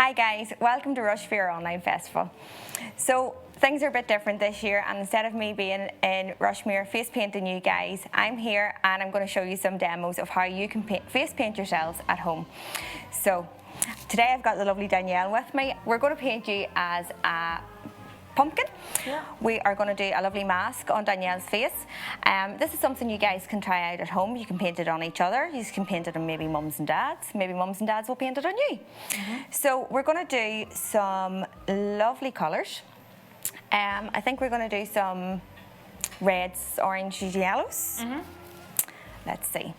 Hi guys, welcome to Rushmere Online Festival. So things are a bit different this year, and instead of me being in Rushmere face painting you guys, I'm here and I'm going to show you some demos of how you can face paint yourselves at home. So today I've got the lovely Danielle with me. We're going to paint you as a pumpkin. Yeah. We are going to do a lovely mask on Danielle's face. This is something you guys can try out at home. You can paint it on each other. You can paint it on maybe mums and dads. Maybe mums and dads will paint it on you. So we're going to do some lovely colours. I think we're going to do some reds, oranges, yellows. Let's see.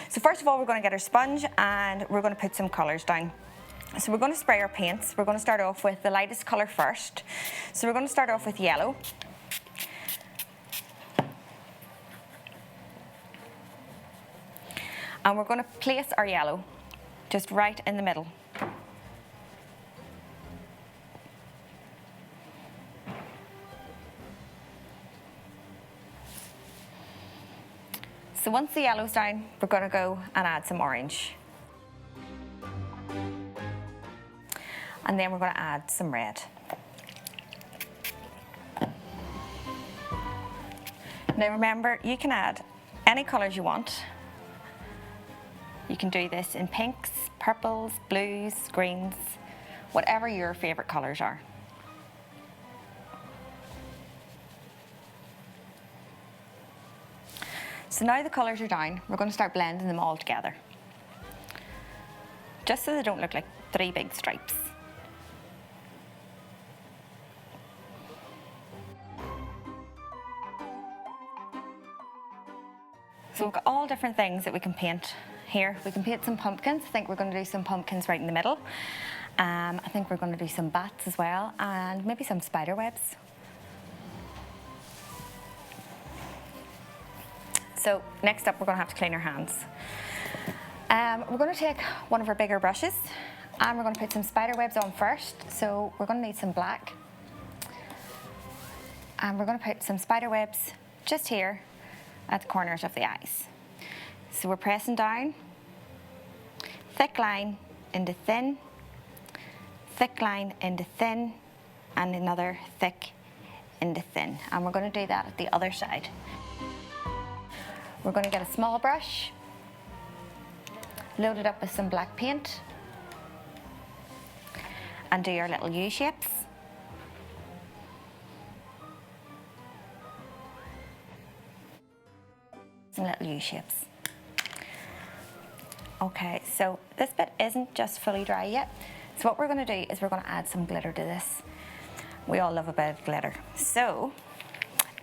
So first of all, we're going to get our sponge and we're going to put some colours down. So we're going to spray our paints. We're going to start off with the lightest colour first. So we're going to start off with yellow. And we're going to place our yellow just right in the middle. So once the yellow's down, we're going to go and add some orange. And then we're going to add some red. Now remember, you can add any colours you want. You can do this in pinks, purples, blues, greens, whatever your favourite colours are. So now the colours are down, we're going to start blending them all together. Just so they don't look like three big stripes. So we've got all different things that we can paint here. We can paint some pumpkins. I think we're going to do some pumpkins right in the middle. I think we're going to do some bats as well, and maybe some spider webs. So next up, we're going to have to clean our hands. We're going to take one of our bigger brushes and we're going to put some spider webs on first. So we're going to need some black. And we're going to put some spider webs just here at the corners of the eyes. So we're pressing down, thick line into thin, thick line into thin, and another thick into thin. And we're going to do that at the other side. We're going to get a small brush, load it up with some black paint, and do your little U shapes. Some little U shapes. Okay, so this bit isn't just fully dry yet. So what we're going to do is we're going to add some glitter to this. We all love a bit of glitter. So,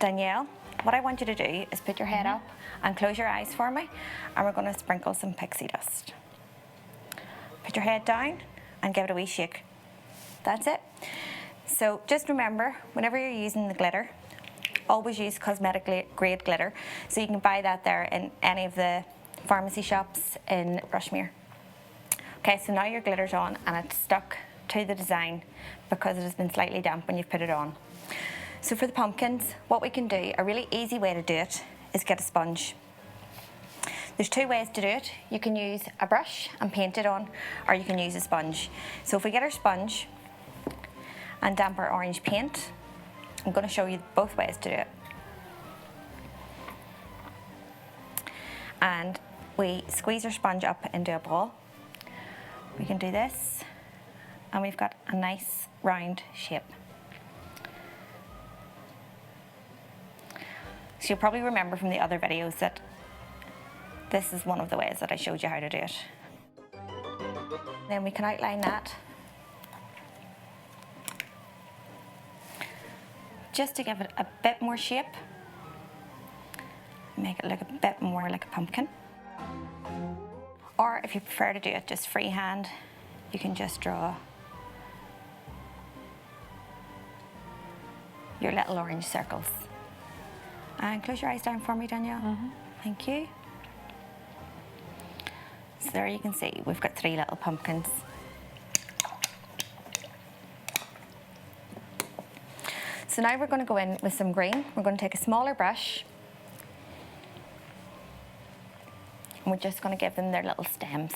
Danielle, what I want you to do is put your head up and close your eyes for me, and we're going to sprinkle some pixie dust. Put your head down and give it a wee shake. That's it. So just remember, whenever you're using the glitter, always use cosmetic grade glitter. So you can buy that there in any of the pharmacy shops in Rushmere. Okay, so now your glitter's on and it's stuck to the design because it has been slightly damp when you've put it on. So for the pumpkins, what we can do, a really easy way to do it, is get a sponge. There's two ways to do it. You can use a brush and paint it on, or you can use a sponge. So if we get our sponge and damp our orange paint, I'm going to show you both ways to do it. And we squeeze our sponge up into a ball. We can do this, and we've got a nice round shape. So you'll probably remember from the other videos that this is one of the ways that I showed you how to do it. Then we can outline that just to give it a bit more shape, make it look a bit more like a pumpkin. Or if you prefer to do it just freehand, you can just draw your little orange circles. And close your eyes down for me, Danielle. Thank you. So there you can see, we've got three little pumpkins. So now we're going to go in with some green. We're going to take a smaller brush. And we're just going to give them their little stems.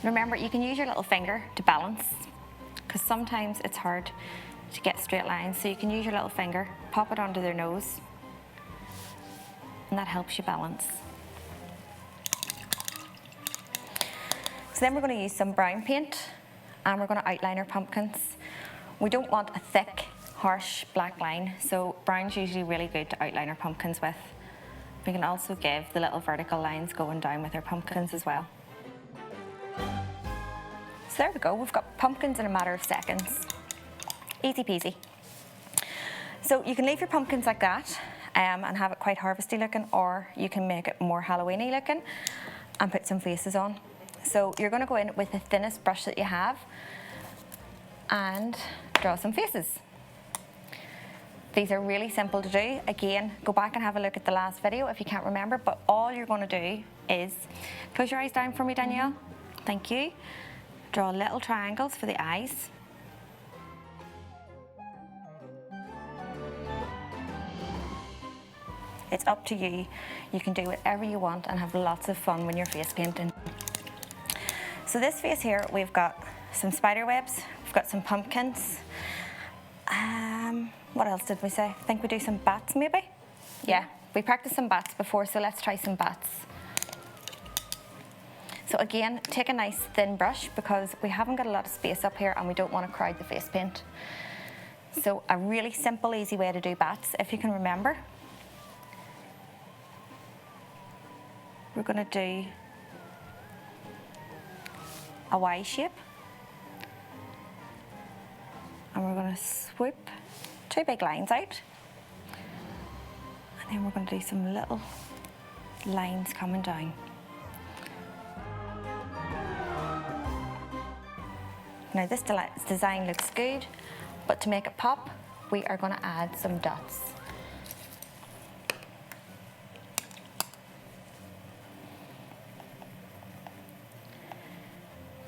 Remember, you can use your little finger to balance, because sometimes it's hard to get straight lines. So you can use your little finger, pop it under their nose, and that helps you balance. So then we're going to use some brown paint, and we're going to outline our pumpkins. We don't want a thick, harsh black line, so brown's usually really good to outline our pumpkins with. We can also give the little vertical lines going down with our pumpkins as well. So there we go, we've got pumpkins in a matter of seconds. Easy peasy. So you can leave your pumpkins like that and have it quite harvesty looking, or you can make it more Halloweeny looking and put some faces on. So you're going to go in with the thinnest brush that you have and draw some faces. These are really simple to do. Again, go back and have a look at the last video if you can't remember, but all you're going to do is close your eyes down for me, Danielle. Thank you. Draw little triangles for the eyes. It's up to you. You can do whatever you want and have lots of fun when you're face painting. So this face here, we've got some spider webs, we've got some pumpkins. What else did we say? I think we do some bats maybe? Yeah, we practiced some bats before, so let's try some bats. So again, take a nice thin brush because we haven't got a lot of space up here and we don't want to crowd the face paint. So a really simple, easy way to do bats, if you can remember. We're going to do a Y shape. And we're going to swoop 2 big lines out. And then we're going to do some little lines coming down. Now this design looks good, but to make it pop, we are going to add some dots.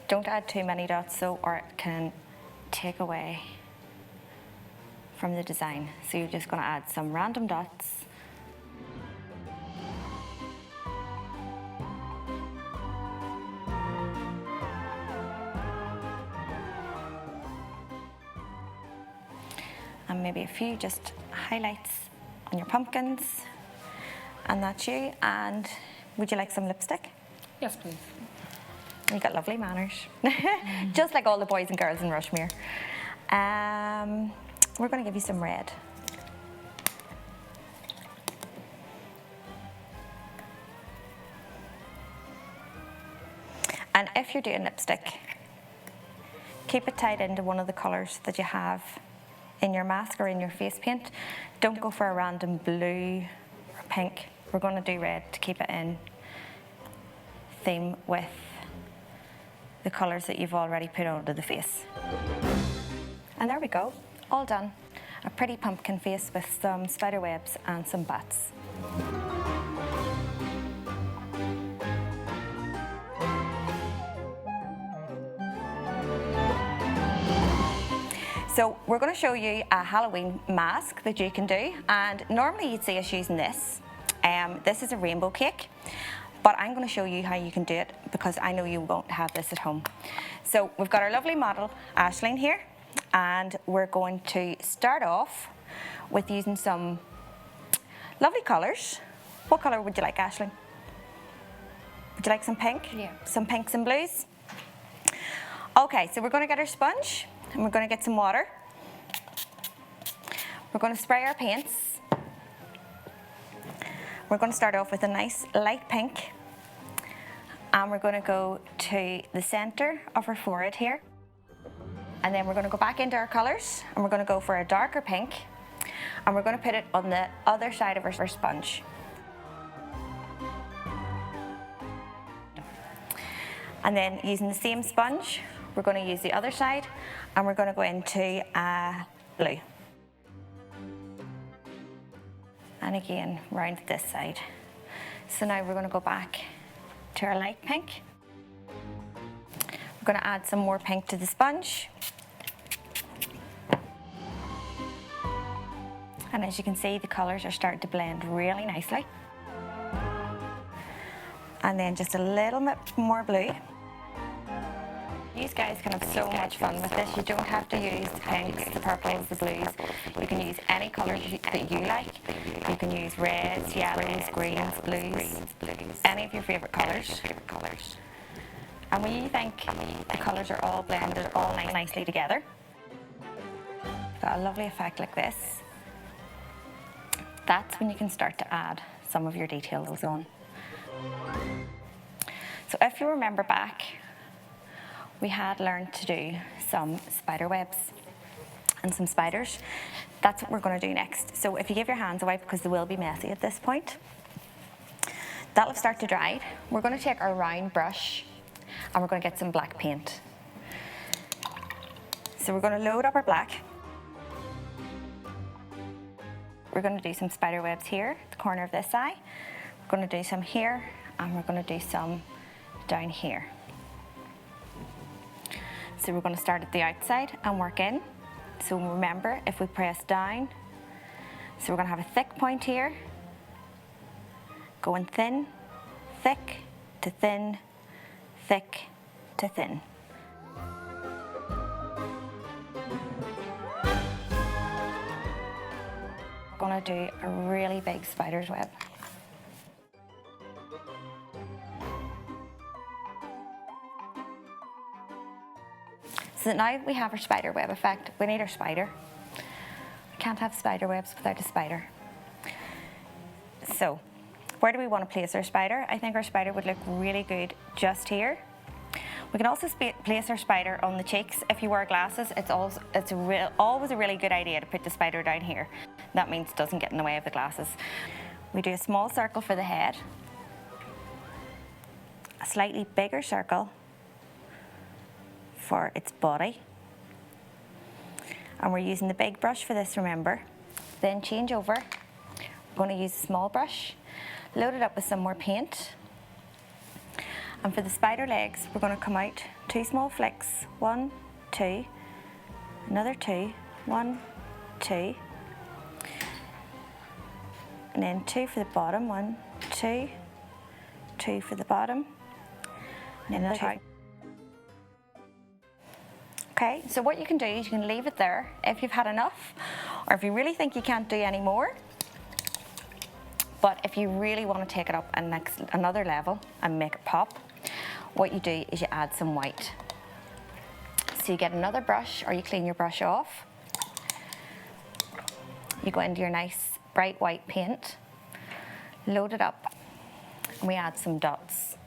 Don't add too many dots though, or it can take away from the design. So you're just going to add some random dots. And maybe a few just highlights on your pumpkins. And that's you. And would you like some lipstick? Yes, please. You've got lovely manners. Just like all the boys and girls in Rushmere. We're going to give you some red. And if you're doing lipstick, keep it tied into one of the colours that you have in your mask or in your face paint. Don't go for a random blue or pink. We're going to do red to keep it in theme with the colours that you've already put onto the face. And there we go, all done. A pretty pumpkin face with some spider webs and some bats. So we're going to show you a Halloween mask that you can do, and normally you'd see us using this. This is a rainbow cake. But I'm going to show you how you can do it because I know you won't have this at home. So we've got our lovely model, Aisling, here, and we're going to start off with using some lovely colours. What colour would you like, Aisling? Would you like some pink? Yeah. Some pinks and blues? Okay, so we're going to get our sponge and we're going to get some water. We're going to spray our paints. We're going to start off with a nice light pink, and we're going to go to the centre of our forehead here, and then we're going to go back into our colours and we're going to go for a darker pink, and we're going to put it on the other side of our sponge. And then using the same sponge, we're going to use the other side and we're going to go into blue. And again, round this side. So now we're going to go back to our light pink. We're going to add some more pink to the sponge. And as you can see, the colours are starting to blend really nicely. And then just a little bit more blue. You guys can have so much fun with this. You don't have to use the pinks, the purples, the blues. You can use any colours that you like. You can use reds, yellows, greens, blues, any of your favourite colours. And when you think the colours are all blended all nicely together, got a lovely effect like this, that's when you can start to add some of your details on. So if you remember back, we had learned to do some spider webs and some spiders. That's what we're going to do next. So if you give your hands a wipe, because they will be messy at this point, that'll start to dry. We're going to take our round brush and we're going to get some black paint. So we're going to load up our black. We're going to do some spider webs here, the corner of this eye. We're going to do some here, and we're going to do some down here. So we're going to start at the outside and work in. So remember, if we press down, so we're going to have a thick point here, going thin, thick to thin, thick to thin. We're going to do a really big spider's web. So now we have our spider web effect. We need our spider. We can't have spider webs without a spider. So, where do we want to place our spider? I think our spider would look really good just here. We can also place our spider on the cheeks. If you wear glasses, it's always a really good idea to put the spider down here. That means it doesn't get in the way of the glasses. We do a small circle for the head, a slightly bigger circle for its body, and we're using the big brush for this, remember. Then change over. We're going to use a small brush, load it up with some more paint, and for the spider legs we're going to come out 2 small flicks, 1, 2, another 2, 1, 2, and then 2 for the bottom, 1, 2, 2 for the bottom, and then another 2. Okay, so what you can do is you can leave it there if you've had enough, or if you really think you can't do any more. But if you really want to take it up another level and make it pop, what you do is you add some white. So you get another brush, or you clean your brush off. You go into your nice bright white paint, load it up, and we add some dots.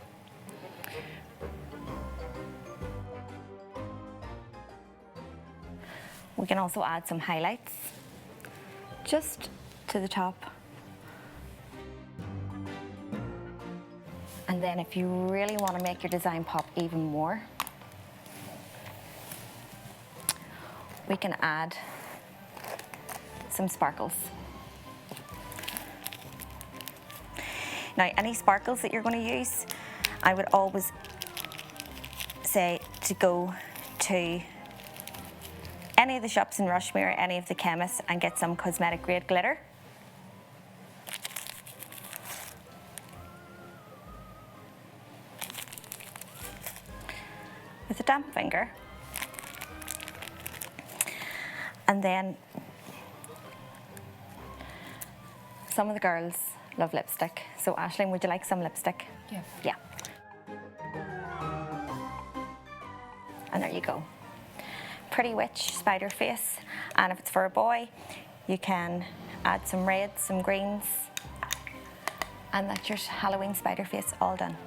We can also add some highlights just to the top. And then if you really want to make your design pop even more, we can add some sparkles. Now, any sparkles that you're going to use, I would always say to go to any of the shops in Rushmere, any of the chemists, and get some cosmetic grade glitter. With a damp finger. And then some of the girls love lipstick. So Aisling, would you like some lipstick? Yeah. Yeah. And there you go. Pretty witch spider face. And if it's for a boy, you can add some reds, some greens, and that's your Halloween spider face all done.